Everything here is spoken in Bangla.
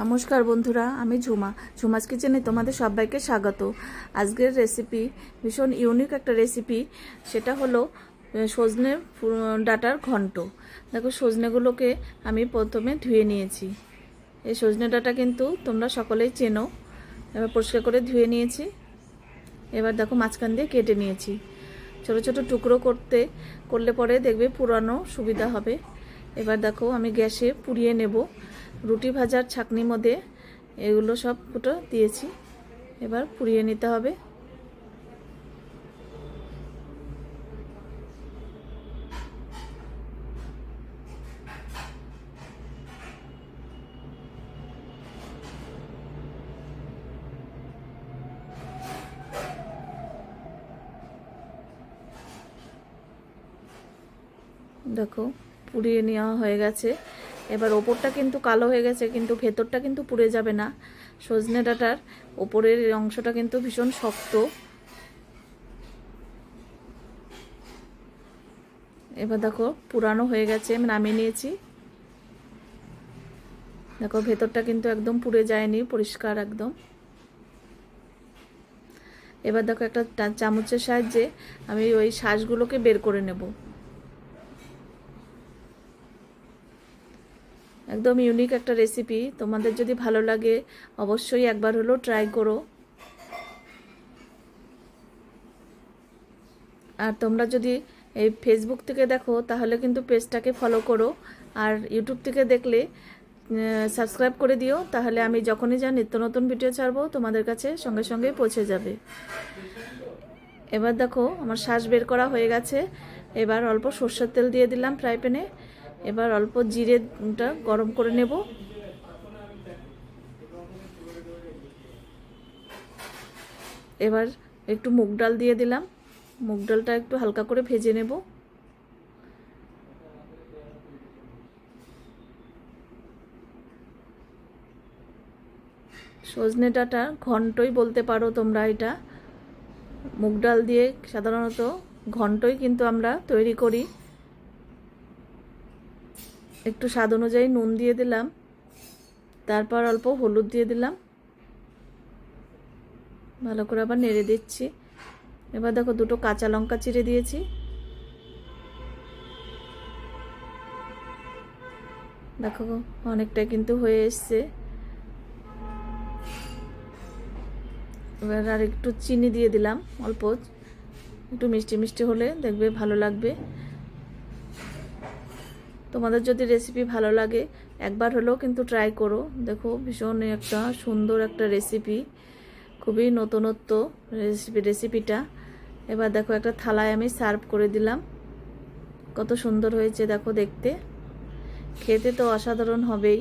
নমস্কার বন্ধুরা, আমি ঝুমাস কিচেনে তোমাদের সবাইকে স্বাগত। আজকের রেসিপি ভীষণ ইউনিক একটা রেসিপি, সেটা হলো সজনে ডাঁটার ঘন্ট। দেখো, সজনেগুলোকে আমি প্রথমে ধুয়ে নিয়েছি। এই সজনে ডাঁটা কিন্তু তোমরা সকলেই চেনো। এবার পরিষ্কার করে ধুয়ে নিয়েছি। এবার দেখো, মাঝখান দিয়ে কেটে নিয়েছি। ছোট ছোট টুকরো করলে পরে দেখবে পুরানো সুবিধা হবে। এবার দেখো, আমি গ্যাসে পুড়িয়ে নেব। রুটি ভাজার ছাঁকনির মধ্যে এগুলো সব ফুটো দিয়েছি। এবার পুড়িয়ে নিতে হবে। দেখো, পুড়িয়ে নেওয়া হয়ে গেছে। এবার ওপরটা কিন্তু কালো হয়ে গেছে, কিন্তু ভেতরটা কিন্তু পুড়ে যাবে না। সজনে ডাঁটার ওপরের অংশটা কিন্তু ভীষণ শক্ত। এবার দেখো, পুরানো হয়ে গেছে, আমি নামিয়ে নিয়েছি। দেখো, ভেতরটা কিন্তু একদম পুড়ে যায়নি, পরিষ্কার একদম। এবার দেখো, একটা চামচের সাহায্যে আমি ওই শাঁসগুলোকে বের করে নেব। একদম ইউনিক একটা রেসিপি। তোমাদের যদি ভালো লাগে অবশ্যই একবার হলেও ট্রাই করো। আর তোমরা যদি এই ফেসবুক থেকে দেখো তাহলে কিন্তু পেজটাকে ফলো করো, আর ইউটিউব থেকে দেখলে সাবস্ক্রাইব করে দিও। তাহলে আমি যখনই যা নিত্য নতুন ভিডিও ছাড়বো তোমাদের কাছে সঙ্গে সঙ্গে পৌঁছে যাবে। এবার দেখো, আমার শাঁস বের করা হয়ে গেছে। এবার অল্প সরষের তেল দিয়ে দিলাম ফ্রাই প্যানে। এবার অল্প জিরেটা গরম করে নেব। এবার একটু মুগ ডাল দিয়ে দিলাম। মুগ ডালটা একটু হালকা করে ভেজে নেব। সজনে ডাঁটা ঘন্টই বলতে পারো তোমরা। এটা মুগ ডাল দিয়ে সাধারণত ঘন্টই কিন্তু আমরা তৈরি করি। একটু স্বাদ অনুযায়ী নুন দিয়ে দিলাম, তারপর অল্প হলুদ দিয়ে দিলাম। ভালো করে আবার নেড়ে দিচ্ছি। এবার দেখো, দুটো কাঁচা লঙ্কা চিড়ে দিয়েছি। দেখো, অনেকটা কিন্তু হয়ে এসছে। এবার আর একটু চিনি দিয়ে দিলাম, অল্প একটু মিষ্টি মিষ্টি হলে দেখবে ভালো লাগবে। তোমাদের যদি রেসিপি ভালো লাগে একবার হলেও কিন্তু ট্রাই করো। দেখো, ভীষণ একটা সুন্দর একটা রেসিপি, খুবই নতুনত্ব রেসিপিটা। এবার দেখো, একটা থালায় আমি সার্ভ করে দিলাম। কত সুন্দর হয়েছে দেখো দেখতে, খেতে তো অসাধারণ হবেই।